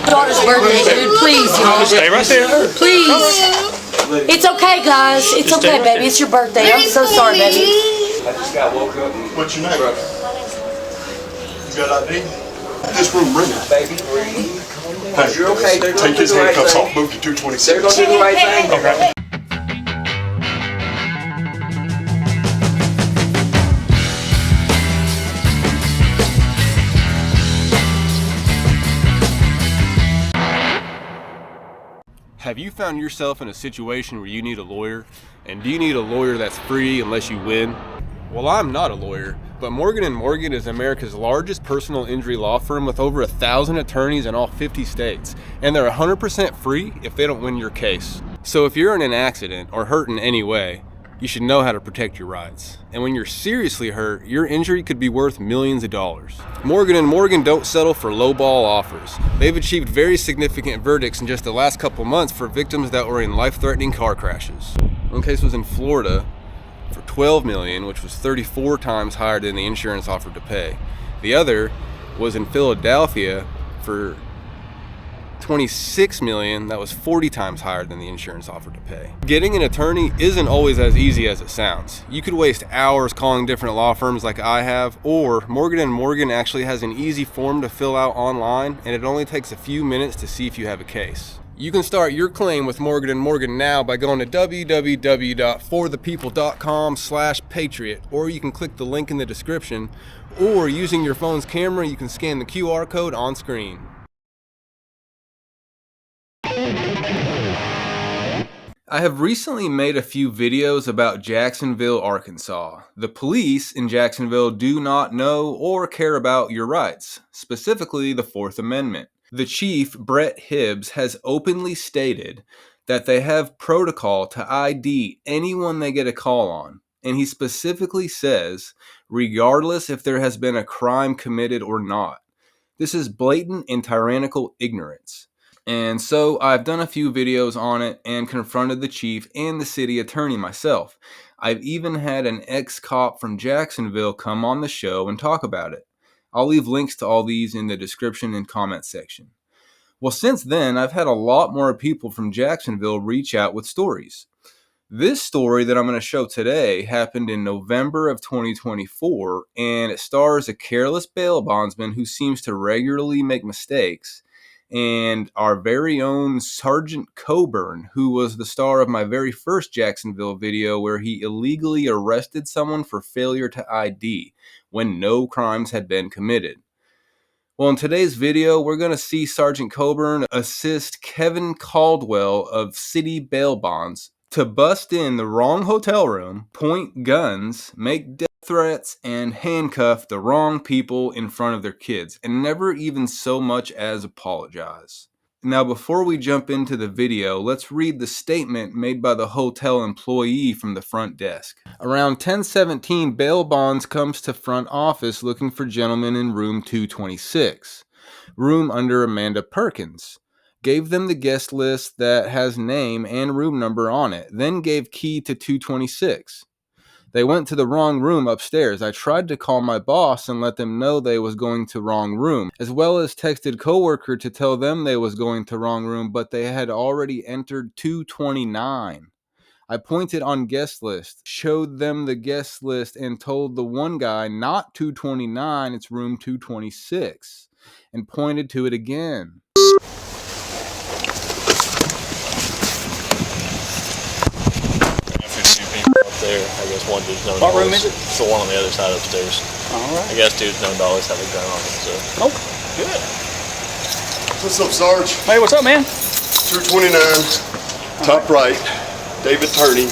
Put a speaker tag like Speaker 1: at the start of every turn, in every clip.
Speaker 1: daughter's birthday, dude. Please, y'all.
Speaker 2: Stay right there.
Speaker 1: Please. It's okay, guys. It's okay, baby. It's your birthday. I'm so sorry, baby.
Speaker 3: I just got woke up.
Speaker 4: What's your name? You got ID? This room ringing.
Speaker 3: Baby, breathe. Hey, you're okay. They're
Speaker 4: take his handcuffs off. Move to 226.
Speaker 3: They're going to do the right thing.
Speaker 2: Okay. Have you found yourself in a situation where you need a lawyer? And do you need a lawyer that's free unless you win? Well, I'm not a lawyer, but Morgan & Morgan is America's largest personal injury law firm with over 1,000 attorneys in all 50 states. And they're 100% free if they don't win your case. So if you're in an accident or hurt in any way, you should know how to protect your rights. And when you're seriously hurt, your injury could be worth millions of dollars. Morgan & Morgan don't settle for lowball offers. They've achieved very significant verdicts in just the last couple months for victims that were in life-threatening car crashes. One case was in Florida for $12 million, which was 34 times higher than the insurance offered to pay. The other was in Philadelphia for $26 million, that was 40 times higher than the insurance offered to pay. Getting an attorney isn't always as easy as it sounds. You could waste hours calling different law firms like I have, or Morgan & Morgan actually has an easy form to fill out online, and it only takes a few minutes to see if you have a case. You can start your claim with Morgan & Morgan now by going to www.forthepeople.com/patriot, or you can click the link in the description, or using your phone's camera, you can scan the QR code on screen. I have recently made a few videos about Jacksonville, Arkansas. The police in Jacksonville do not know or care about your rights, specifically the Fourth Amendment. The chief, Brett Hibbs, has openly stated that they have protocol to ID anyone they get a call on. And he specifically says, regardless if there has been a crime committed or not. This is blatant and tyrannical ignorance. And so I've done a few videos on it and confronted the chief and the city attorney myself. I've even had an ex-cop from Jacksonville come on the show and talk about it. I'll leave links to all these in the description and comment section. Well, since then, I've had a lot more people from Jacksonville reach out with stories. This story that I'm going to show today happened in November of 2024, and it stars a careless bail bondsman who seems to regularly make mistakes, and our very own Sergeant Coburn, who was the star of my very first Jacksonville video where he illegally arrested someone for failure to ID when no crimes had been committed. Well, in today's video, we're going to see Sergeant Coburn assist Kevin Caldwell of City Bail Bonds to bust in the wrong hotel room, point guns, make death threats, and handcuff the wrong people in front of their kids, and never even so much as apologize. Now, before we jump into the video, let's read the statement made by the hotel employee from the front desk. Around 10:17, bail bonds comes to front office looking for gentlemen in room 226, room under Amanda Perkins. Gave them the guest list that has name and room number on it, then gave key to 226. They went to the wrong room upstairs. I tried to call my boss and let them know they was going to wrong room, as well as texted coworker to tell them they was going to wrong room, but they had already entered 229. I pointed on guest list, showed them the guest list, and told the one guy not 229, it's room 226, and pointed to it again.
Speaker 5: There, I guess one dude's known.
Speaker 2: What room is it?
Speaker 5: It's the one on the other side upstairs.
Speaker 2: Alright.
Speaker 5: I guess dude's known to always have a gun on him, so.
Speaker 2: Oh, good.
Speaker 4: What's up, Sarge?
Speaker 2: Hey, what's up, man?
Speaker 4: 229, top right. David Turney,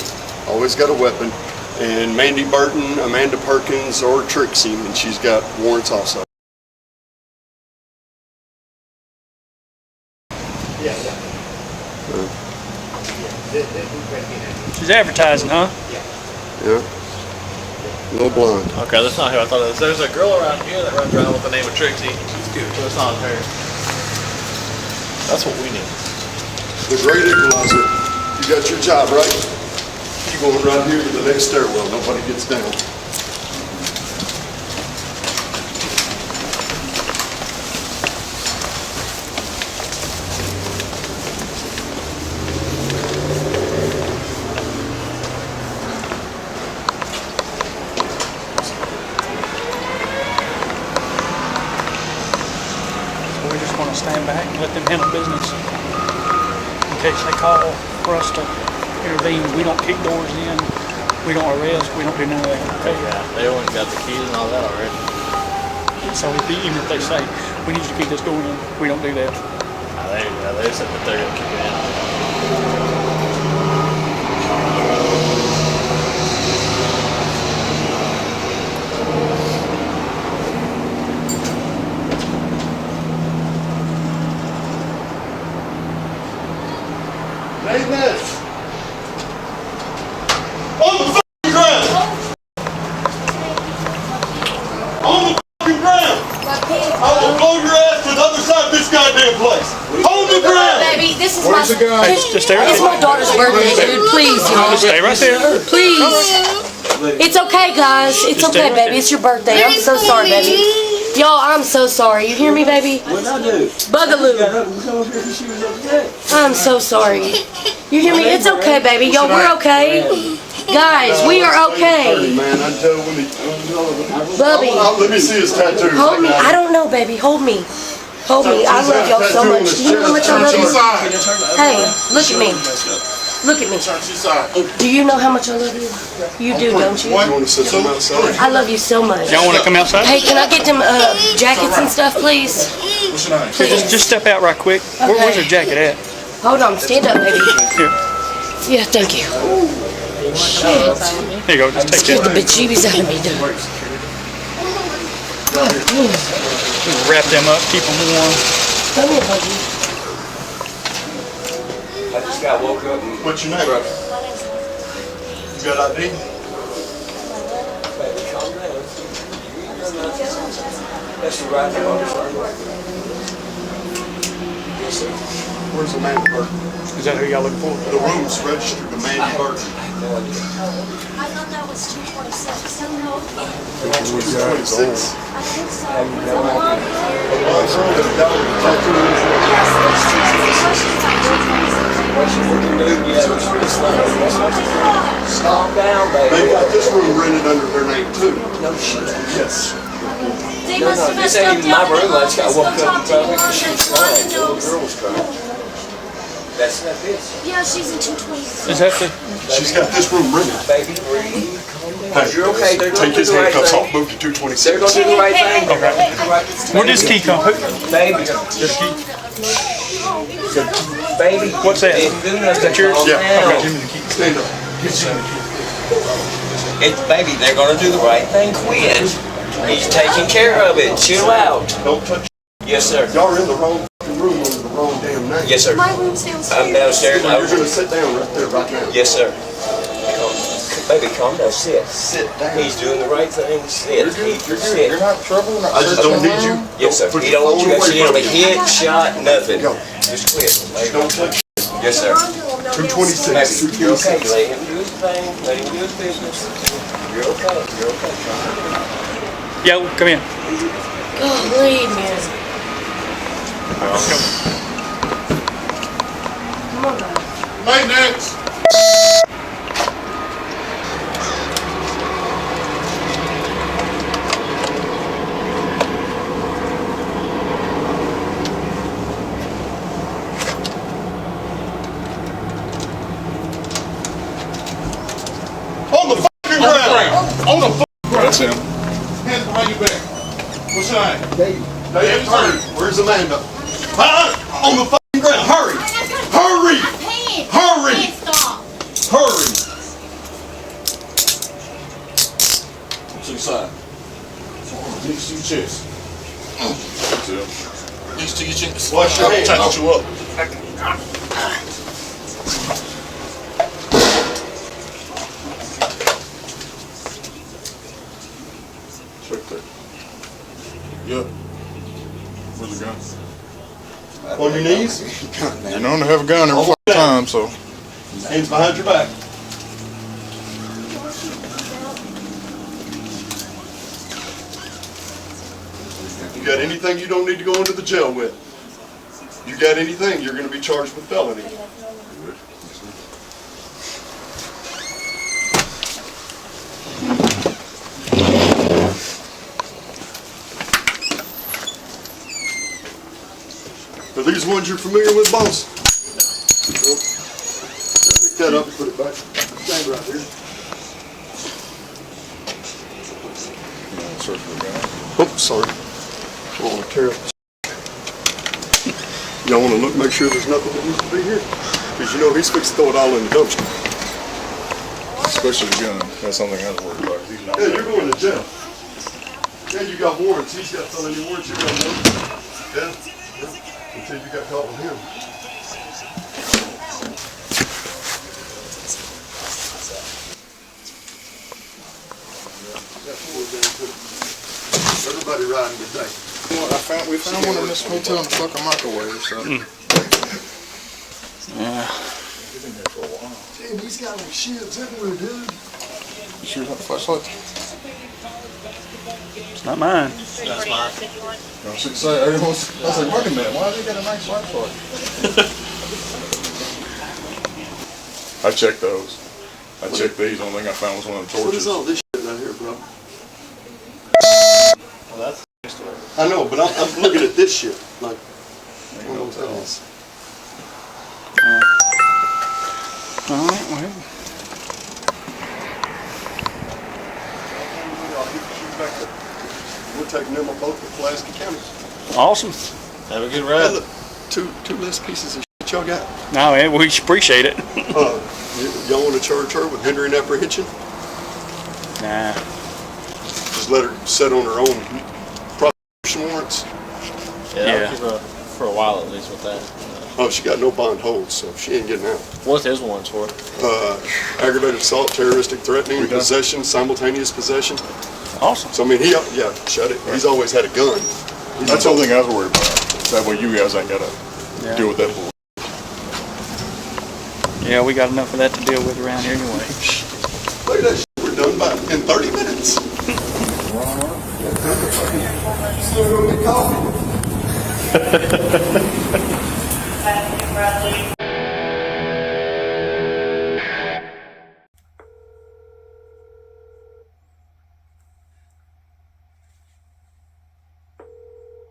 Speaker 4: always got a weapon. And Mandy Burton, Amanda Perkins, or Trixie, and she's got warrants also.
Speaker 2: She's advertising, huh?
Speaker 4: Yeah. A little blonde.
Speaker 5: Okay, that's not who I thought it was. There's a girl around here that runs around with the name of Trixie. She's cute, but it's not her. That's what we need.
Speaker 4: The great equalizer. You got your job, right? You going right here to the next stairwell. Nobody gets down.
Speaker 6: stand back and let them handle business. In case they call for us to intervene, we don't kick doors in, we don't arrest, we don't do none of that. Okay?
Speaker 5: Yeah, they only got the keys and all that already.
Speaker 6: So even if they say, we need you to keep this door in, we don't do that.
Speaker 5: They said that they're gonna keep it in.
Speaker 4: Amen. On the fucking ground! On the fucking ground! I will blow your ass to the other side of this goddamn place! On the ground!
Speaker 1: Baby, this is my.
Speaker 6: Just stay right
Speaker 1: It's my daughter's birthday, dude. Please, y'all.
Speaker 6: Just stay right there.
Speaker 1: Please. It's okay, guys. It's okay, baby. It's your birthday. I'm so sorry, baby. Y'all, I'm so sorry. You hear me, baby?
Speaker 3: What'd I do?
Speaker 1: Bugaloo. I'm so sorry. You hear me? It's okay, baby. Y'all, we're okay. Guys, we are okay.
Speaker 4: Man, I tell when
Speaker 1: Bubby,
Speaker 4: let me see his tattoo.
Speaker 1: hold me. I don't know, baby. Hold me. Hold me. I love y'all so much. Do you know how much I love you? Hey, look at me. Look at me. Do you know how much I love you? You do, don't you?
Speaker 4: You want to sit somewhere outside?
Speaker 1: I love you so much.
Speaker 6: Y'all want to come outside?
Speaker 1: Hey, can I get them jackets and stuff, please?
Speaker 6: Here, just step out right quick. Where's your jacket at?
Speaker 1: Hold on. Stand up, baby.
Speaker 6: Here.
Speaker 1: Yeah, thank you. Shit.
Speaker 6: Here you go. Just take
Speaker 1: Scared the
Speaker 6: that.
Speaker 1: bejeebies out of me, dude.
Speaker 6: Wrap them up. Keep them warm.
Speaker 1: Let me hug you.
Speaker 3: I just got woke up and
Speaker 4: What's your name? You got ID?
Speaker 3: baby, calm down. That's the right number. Yes, sir.
Speaker 4: Where's Amanda Burton?
Speaker 6: Is that who y'all looking for?
Speaker 4: The room's registered to Mandy Burton.
Speaker 7: I thought that was 226. No,
Speaker 4: 26.
Speaker 7: I think so.
Speaker 3: Calm down,
Speaker 4: They
Speaker 3: baby.
Speaker 4: got this room rented under their name too.
Speaker 3: No shit.
Speaker 4: Yes.
Speaker 7: They
Speaker 3: No,
Speaker 7: must
Speaker 3: no,
Speaker 7: have
Speaker 3: this
Speaker 7: messed
Speaker 3: ain't
Speaker 7: up
Speaker 3: even
Speaker 7: the
Speaker 3: my
Speaker 7: other
Speaker 3: room. I
Speaker 7: one.
Speaker 3: just got
Speaker 7: Let's
Speaker 3: woke
Speaker 7: go
Speaker 3: up
Speaker 7: talk
Speaker 3: and
Speaker 7: to
Speaker 3: probably
Speaker 7: her.
Speaker 3: because she was
Speaker 7: There's one
Speaker 3: crying. The little
Speaker 7: knows.
Speaker 3: girl was crying. That's not this.
Speaker 7: Yeah, she's in 226.
Speaker 6: Is that the?
Speaker 4: She's got this room rented.
Speaker 3: Baby, breathe. Because you're okay. They're going
Speaker 4: Take
Speaker 3: to do
Speaker 4: his
Speaker 3: the right
Speaker 4: handcuffs off,
Speaker 3: thing.
Speaker 4: move to
Speaker 3: They're
Speaker 4: 226.
Speaker 3: going to do the right thing.
Speaker 6: Where does key come?
Speaker 3: Baby.
Speaker 6: This key?
Speaker 3: Baby.
Speaker 6: What's that?
Speaker 3: Is
Speaker 6: that yours?
Speaker 4: Yeah.
Speaker 6: Okay, give me the key.
Speaker 4: Stand up.
Speaker 3: It's baby. They're going to do the right thing. Quit. He's taking care of it. Chill out.
Speaker 4: Don't touch.
Speaker 3: Yes, sir.
Speaker 4: Y'all are in the wrong fucking room under the wrong damn name.
Speaker 3: Yes, sir.
Speaker 7: My room's downstairs.
Speaker 3: I'm downstairs.
Speaker 4: You're gonna sit down right there, right now.
Speaker 3: Yes, sir. Baby, calm down. Sit.
Speaker 4: Sit down.
Speaker 3: He's doing the right thing. Sit. Sit.
Speaker 4: You're not in trouble. I just don't need you.
Speaker 3: Yes, sir.
Speaker 4: Put
Speaker 3: He
Speaker 4: your
Speaker 3: don't want you
Speaker 4: phone
Speaker 3: actually
Speaker 4: away
Speaker 3: to be
Speaker 4: from me.
Speaker 3: hit, shot, nothing.
Speaker 4: Go.
Speaker 3: Just quit. Baby.
Speaker 4: Don't touch.
Speaker 3: Yes, sir.
Speaker 4: 226.
Speaker 3: Baby, you're okay.
Speaker 4: 226.
Speaker 3: Let him do his thing. Let him do his business. You're okay. You're okay.
Speaker 6: Yo, come in.
Speaker 1: Golly, man.
Speaker 6: Let's go.
Speaker 1: Come on, guys.
Speaker 4: Maintenance. On the fucking ground. On the fucking ground.
Speaker 2: That's him.
Speaker 4: Hands behind your back. What's your name? David Turner. Where's Amanda? On the fucking ground. Hurry. Hurry. Hurry. Hurry. What's inside? Next to your chest. Next to your chest. Wash your hands. Touch you up. Check that.
Speaker 8: Yep. Where's the gun?
Speaker 4: On your knees.
Speaker 8: You're known to have a gun every time, so.
Speaker 4: Hands behind your back. You got anything you don't need to go into the jail with? You got anything, you're going to be charged with felony. these ones you're familiar with, boss? Nope. Pick that up and put it back. Stand right here.
Speaker 8: Search for the guy.
Speaker 4: Oh, sorry. I want to tear up. Y'all want to look, make sure there's nothing that needs to be here? Because you know he's fixed to throw it all in the dumpster.
Speaker 8: Especially the gun. That's something I was worried about. He's not
Speaker 4: Yeah, you're going to jail. And you got warrants. He's got felony warrants. You got no. Yeah. Until you got caught with him. Everybody riding today.
Speaker 8: Well, we found one in this hotel in the fucking microwave, so.
Speaker 6: Yeah.
Speaker 8: He's been here for a while.
Speaker 4: Damn, he's got like shields everywhere, dude.
Speaker 8: Sure, that flashlight.
Speaker 6: It's not mine.
Speaker 5: That's mine.
Speaker 8: I was like, wait a minute, why has he got a nice flashlight? I checked those. I checked these. Only thing I found was one of the
Speaker 4: What is
Speaker 8: torches.
Speaker 4: all this shit out here, bro?
Speaker 5: Well, that's the story.
Speaker 4: I know, but I'm looking at this shit. Like,
Speaker 8: Ain't no telling.
Speaker 6: All right, well.
Speaker 4: we're taking them on both to Pulaski County.
Speaker 6: Awesome.
Speaker 5: Have a good
Speaker 4: Hey,
Speaker 5: ride.
Speaker 4: look, two less pieces of shit y'all got.
Speaker 6: No, yeah, we appreciate it.
Speaker 4: Y'all want to charge her with hindering apprehension?
Speaker 6: Nah.
Speaker 4: Just let her sit on her own prosecution warrants.
Speaker 5: Yeah,
Speaker 6: Yeah.
Speaker 5: I'll keep her for a while at least with that.
Speaker 4: Oh, she got no bond holds, so she ain't getting out.
Speaker 5: What's his warrants for?
Speaker 4: Aggravated assault, terroristic threatening,
Speaker 8: We done?
Speaker 4: possession, simultaneous possession.
Speaker 6: Awesome.
Speaker 4: So I mean, shut it. He's always had a gun.
Speaker 8: That's the only thing I was worried about. That way you guys ain't got to
Speaker 6: Yeah.
Speaker 8: deal with that bull.
Speaker 6: Yeah, we got enough of that to deal with around here anyway.
Speaker 4: Look at that shit. We're done in 30 minutes. Still gonna get coffee.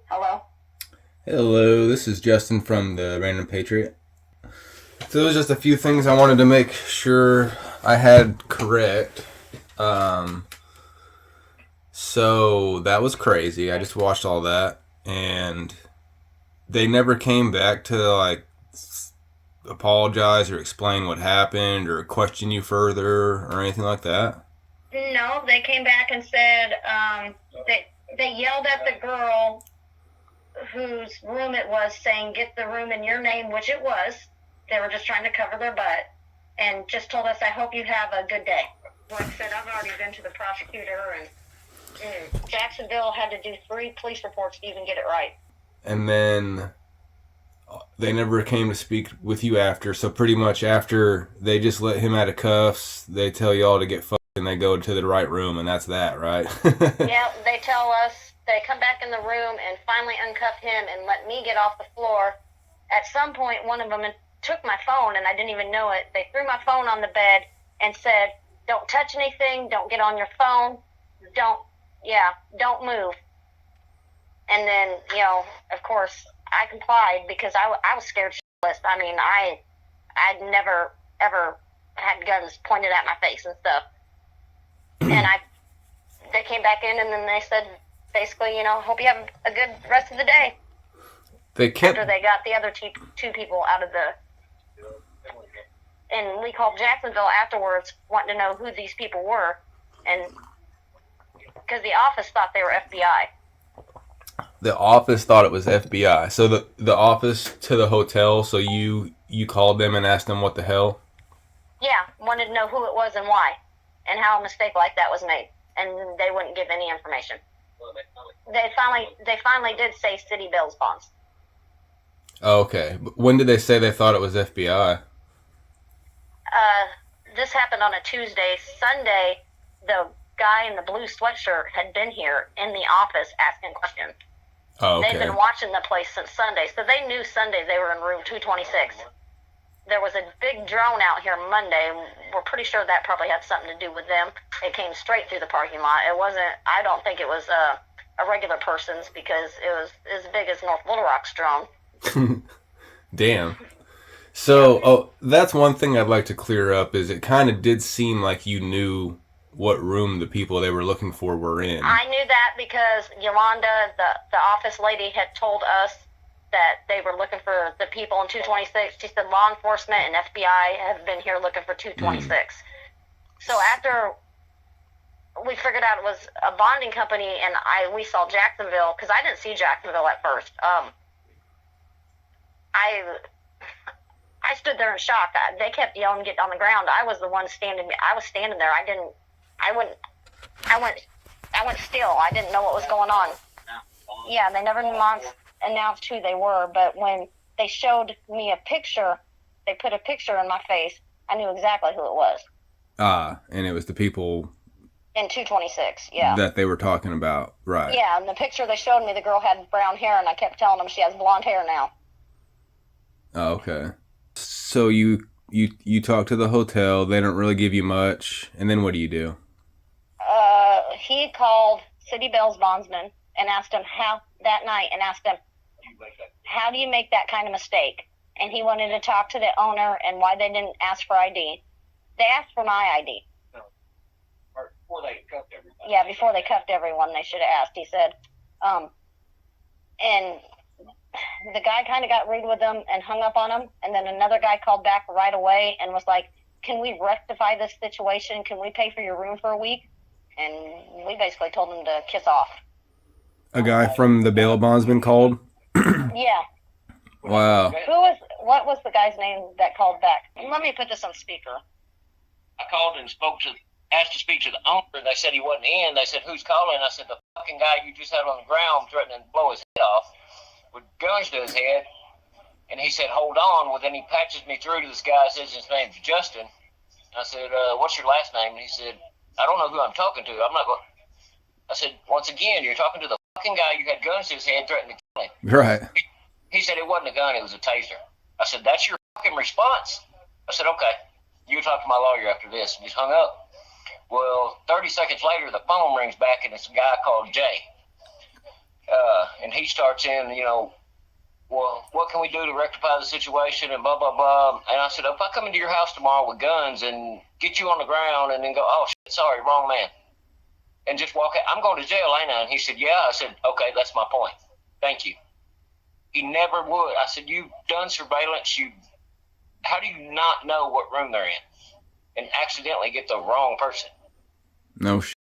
Speaker 1: Hello?
Speaker 2: Hello, this is Justin from the Random Patriot. So there was just a few things I wanted to make sure I had correct. So that was crazy. I just watched all that, and they never came back to like apologize or explain what happened or question you further or anything like that.
Speaker 7: No, they came back and said they yelled at the girl whose room it was, saying, "Get the room in your name," which it was. They were just trying to cover their butt, and just told us, "I hope you have a good day." Like I said, I've already been to the prosecutor, and Jacksonville had to do 3 police reports to even get it right.
Speaker 2: And then they never came to speak with you after. So pretty much after they just let him out of cuffs, they tell y'all to get fucked and they go to the right room, and that's that, right?
Speaker 7: Yeah, they tell us, they come back in the room and finally uncuff him and let me get off the floor. At some point, one of them took my phone, and I didn't even know it. They threw my phone on the bed and said, "Don't touch anything, don't get on your phone, don't move." And then, of course, I complied because I was scared shitless. I mean, I'd never, ever had guns pointed at my face and stuff. And they came back in, and then they said, basically, hope you have a good rest of the day. After they got the other two people out of and we called Jacksonville afterwards, wanting to know who these people were, and because the office thought they were FBI.
Speaker 2: The office thought it was FBI. So the office to the hotel, so you called them and asked them what the hell?
Speaker 7: Yeah, wanted to know who it was and why, and how a mistake like that was made, and they wouldn't give any information. They finally did say city bills bonds.
Speaker 2: Oh, okay. But when did they say they thought it was FBI?
Speaker 7: This happened on a Tuesday. Sunday, the guy in the blue sweatshirt had been here in the office asking questions.
Speaker 2: Oh, okay.
Speaker 7: They've been watching the place since Sunday, so they knew Sunday they were in room 226. There was a big drone out here Monday. We're pretty sure that probably had something to do with them. It came straight through the parking lot. It wasn't, I don't think it was a regular person's, because it was as big as North Little Rock's drone.
Speaker 2: Damn. So, that's one thing I'd like to clear up is it kind of did seem like you knew what room the people they were looking for were in.
Speaker 7: I knew that because Yolanda, the office lady, had told us that they were looking for the people in 226. She said law enforcement and FBI have been here looking for 226. So after we figured out it was a bonding company and we saw Jacksonville, because I didn't see Jacksonville at first. I stood there in shock. They kept yelling, "Get on the ground." I was the one standing. I was standing there. I went still. I didn't know what was going on. Yeah, they never announced who they were, but when they showed me a picture, they put a picture in my face, I knew exactly who it was.
Speaker 2: And it was the people
Speaker 7: in 226, yeah.
Speaker 2: That they were talking about, right.
Speaker 7: Yeah, and the picture they showed me, the girl had brown hair, and I kept telling them she has blonde hair now.
Speaker 2: Oh, okay. So you talk to the hotel, they don't really give you much, and then what do you do?
Speaker 7: He called City Bell's Bondsman and asked him how do you make that kind of mistake? And he wanted to talk to the owner and why they didn't ask for ID. They asked for my ID.
Speaker 3: Before they cuffed everybody.
Speaker 7: Yeah, before they cuffed everyone, they should have asked. He said, and the guy kind of got rude with them and hung up on him. And then another guy called back right away and was like, "Can we rectify this situation? Can we pay for your room for a week?" And we basically told him to kiss off.
Speaker 2: A guy from the bail bondsman called?
Speaker 7: Yeah.
Speaker 2: Wow.
Speaker 7: What was the guy's name that called back? Let me put this on speaker.
Speaker 3: I called and asked to speak to the owner. They said he wasn't in. They said, "Who's calling?" I said, "The fucking guy you just had on the ground threatening to blow his head off with guns to his head." And he said, "Hold on." Well, then he patches me through to this guy, says his name's Justin. I said, "What's your last name?" And he said, "I don't know who I'm talking to. I'm not going." I said, "Once again, you're talking to the fucking guy you had guns to his head threatening to kill him."
Speaker 2: Right.
Speaker 3: He said it wasn't a gun, it was a taser. I said, "That's your fucking response?" I said, "Okay, you talk to my lawyer after this." And he's hung up. Well, 30 seconds later, the phone rings back, and it's a guy called Jay. And he starts in, "Well, what can we do to rectify the situation?" And blah, blah, blah. And I said, "If I come into your house tomorrow with guns and get you on the ground and then go, 'Oh, shit, sorry, wrong man,' and just walk out, I'm going to jail, ain't I?" And he said, "Yeah." I said, "Okay, that's my point. Thank you." He never would. I said, "You've done surveillance. How do you not know what room they're in and accidentally get the wrong person?"
Speaker 2: No shit.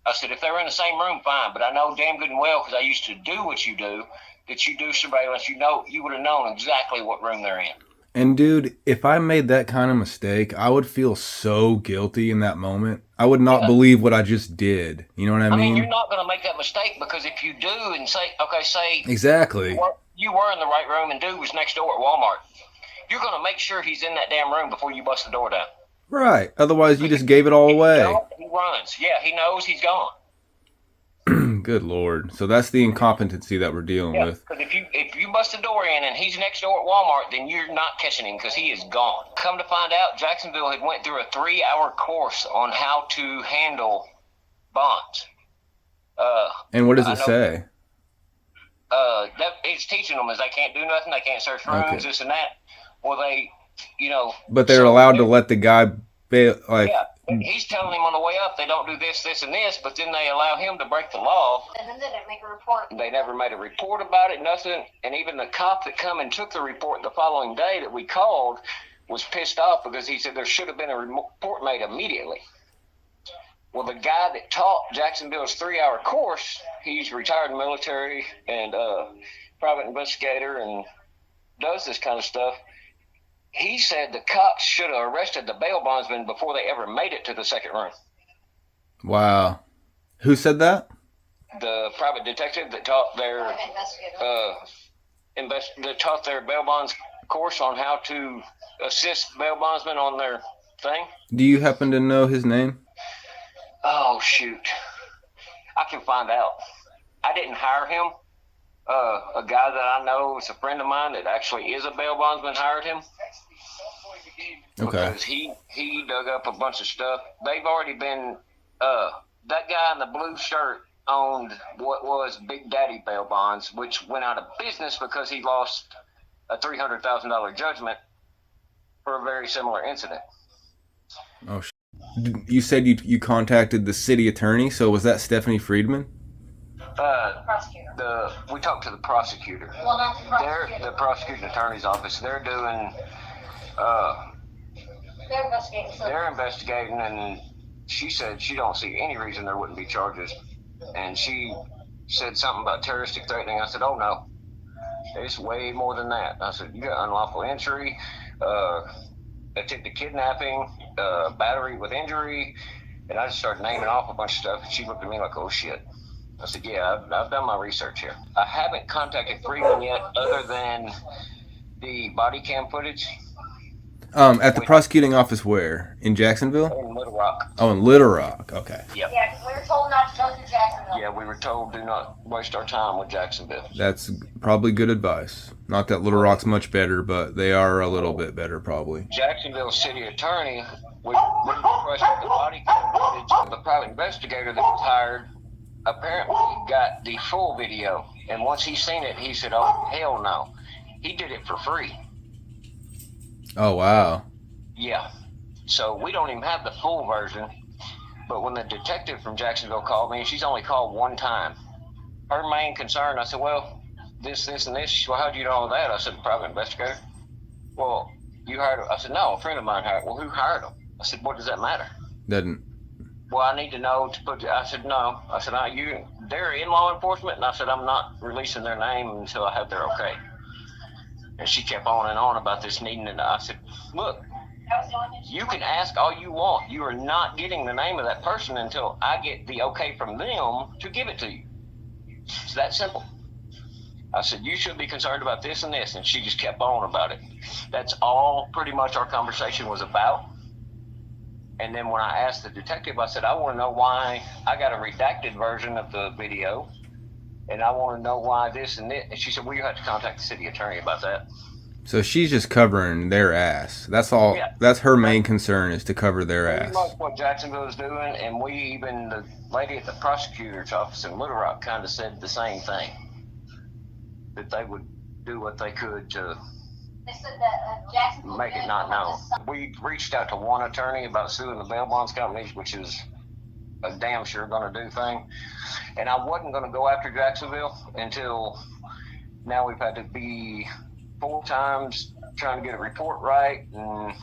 Speaker 3: I said, "If they're in the same room, fine. But I know damn good and well, because I used to do what you do, that you do surveillance. You would have known exactly what room they're in."
Speaker 2: And dude, if I made that kind of mistake, I would feel so guilty in that moment. I would not believe what I just did. You know what I mean?
Speaker 3: You're not going to make that mistake, because if you do and say
Speaker 2: exactly,
Speaker 3: you were in the right room and dude was next door at Walmart, you're going to make sure he's in that damn room before you bust the door down.
Speaker 2: Right. Otherwise, you just gave it all away.
Speaker 3: He runs. Yeah, he knows he's gone.
Speaker 2: Good Lord. So that's the incompetency that we're dealing with.
Speaker 3: Because if you bust the door in and he's next door at Walmart, then you're not catching him, because he is gone. Come to find out, Jacksonville had went through a 3-hour course on how to handle bonds.
Speaker 2: And what does it say?
Speaker 3: It's teaching them is they can't do nothing, they can't search rooms, this and that. Well,
Speaker 2: But they're allowed to let the guy bail,
Speaker 3: Yeah, he's telling him on the way up they don't do this, this, and this, but then they allow him to break the law.
Speaker 7: And then they didn't make a report.
Speaker 3: They never made a report about it, nothing. And even the cop that come and took the report the following day that we called was pissed off, because he said there should have been a report made immediately. Well, the guy that taught Jacksonville's 3-hour course, he's retired military and private investigator and does this kind of stuff. He said the cops should have arrested the bail bondsman before they ever made it to the second room.
Speaker 2: Wow. Who said that?
Speaker 3: The private detective that taught their bail bonds course on how to assist bail bondsmen on their thing.
Speaker 2: Do you happen to know his name?
Speaker 3: Oh, shoot. I can find out. I didn't hire him. A guy that I know is a friend of mine that actually is a bail bondsman hired him.
Speaker 2: Okay.
Speaker 3: Because he dug up a bunch of stuff. They've already been, that guy in the blue shirt owned what was Big Daddy bail bonds, which went out of business because he lost a $300,000 judgment for a very similar incident.
Speaker 2: Oh, you said you contacted the city attorney, so was that Stephanie Friedman?
Speaker 7: Prosecutor.
Speaker 3: We talked to the prosecutor.
Speaker 7: Well, not the prosecutor.
Speaker 3: The prosecuting attorney's office. They're doing.
Speaker 7: They're investigating.
Speaker 3: They're investigating, and she said she don't see any reason there wouldn't be charges. And she said something about terroristic threatening. I said, oh no, it's way more than that. I said, you got unlawful entry, attempted kidnapping, battery with injury, and I just started naming off a bunch of stuff. And she looked at me like, oh shit. I said, yeah, I've done my research here. I haven't contacted Freeman yet, other than the body cam footage.
Speaker 2: At the prosecuting office where? In Jacksonville?
Speaker 3: In Little Rock.
Speaker 2: Oh, in Little Rock. Okay.
Speaker 3: Yep.
Speaker 7: Yeah, because we were told not to go through Jacksonville.
Speaker 3: Yeah, we were told do not waste our time with Jacksonville.
Speaker 2: That's probably good advice. Not that Little Rock's much better, but they are a little bit better probably.
Speaker 3: Jacksonville City Attorney, we requested the body cam footage. The private investigator that was hired apparently got the full video. And once he seen it, he said, oh, hell no. He did it for free.
Speaker 2: Oh, wow.
Speaker 3: Yeah. So we don't even have the full version. But when the detective from Jacksonville called me, and she's only called one time, her main concern, I said, well, this, and this. She said, well, how'd you know all that? I said, private investigator. Well, you hired him. I said, no, a friend of mine hired him. Well, who hired him? I said, what does that matter?
Speaker 2: Doesn't.
Speaker 3: Well, I need to know to put. I said, no. I said, they're in law enforcement, and I said, I'm not releasing their name until I have their okay. And she kept on and on about this needing it. I said, look, you can ask all you want. You are not getting the name of that person until I get the okay from them to give it to you. It's that simple. I said, you should be concerned about this and this. And she just kept on about it. That's all pretty much our conversation was about. And then when I asked the detective, I said, I want to know why I got a redacted version of the video. And I want to know why this and this. And she said, well, you have to contact the city attorney about that.
Speaker 2: So she's just covering their ass. That's all. Yeah. That's her main concern, is to cover their ass.
Speaker 3: That's what Jacksonville is doing. And the lady at the prosecutor's office in Little Rock kind of said the same thing. That they would do what they could to make it not known. We reached out to one attorney about suing the bail bonds companies, which is a damn sure going to do thing. And I wasn't going to go after Jacksonville until now. We've had to be 4 times trying to get a report right, and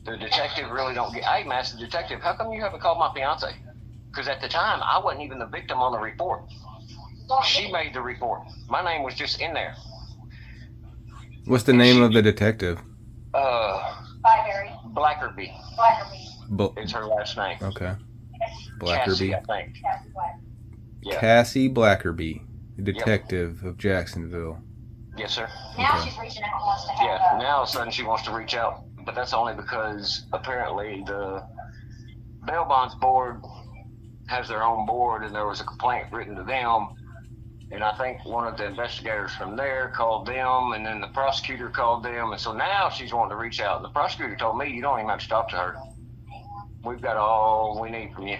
Speaker 3: the detective really don't get. I even asked the detective, how come you haven't called my fiance? Because at the time, I wasn't even the victim on the report. She made the report. My name was just in there.
Speaker 2: What's the name of the detective?
Speaker 3: Blackerby. It's her last name.
Speaker 2: Okay. Blackerby.
Speaker 3: Cassie, I think. Yeah.
Speaker 2: Cassie Blackerby, detective of Jacksonville.
Speaker 3: Yes, sir.
Speaker 7: Now she's reaching out and wants to have
Speaker 3: Yeah, now all of a sudden she wants to reach out. But that's only because apparently the bail bonds board has their own board, and there was a complaint written to them. And I think one of the investigators from there called them, and then the prosecutor called them. And so now she's wanting to reach out. And the prosecutor told me, you don't even have to talk to her. We've got all we need from you.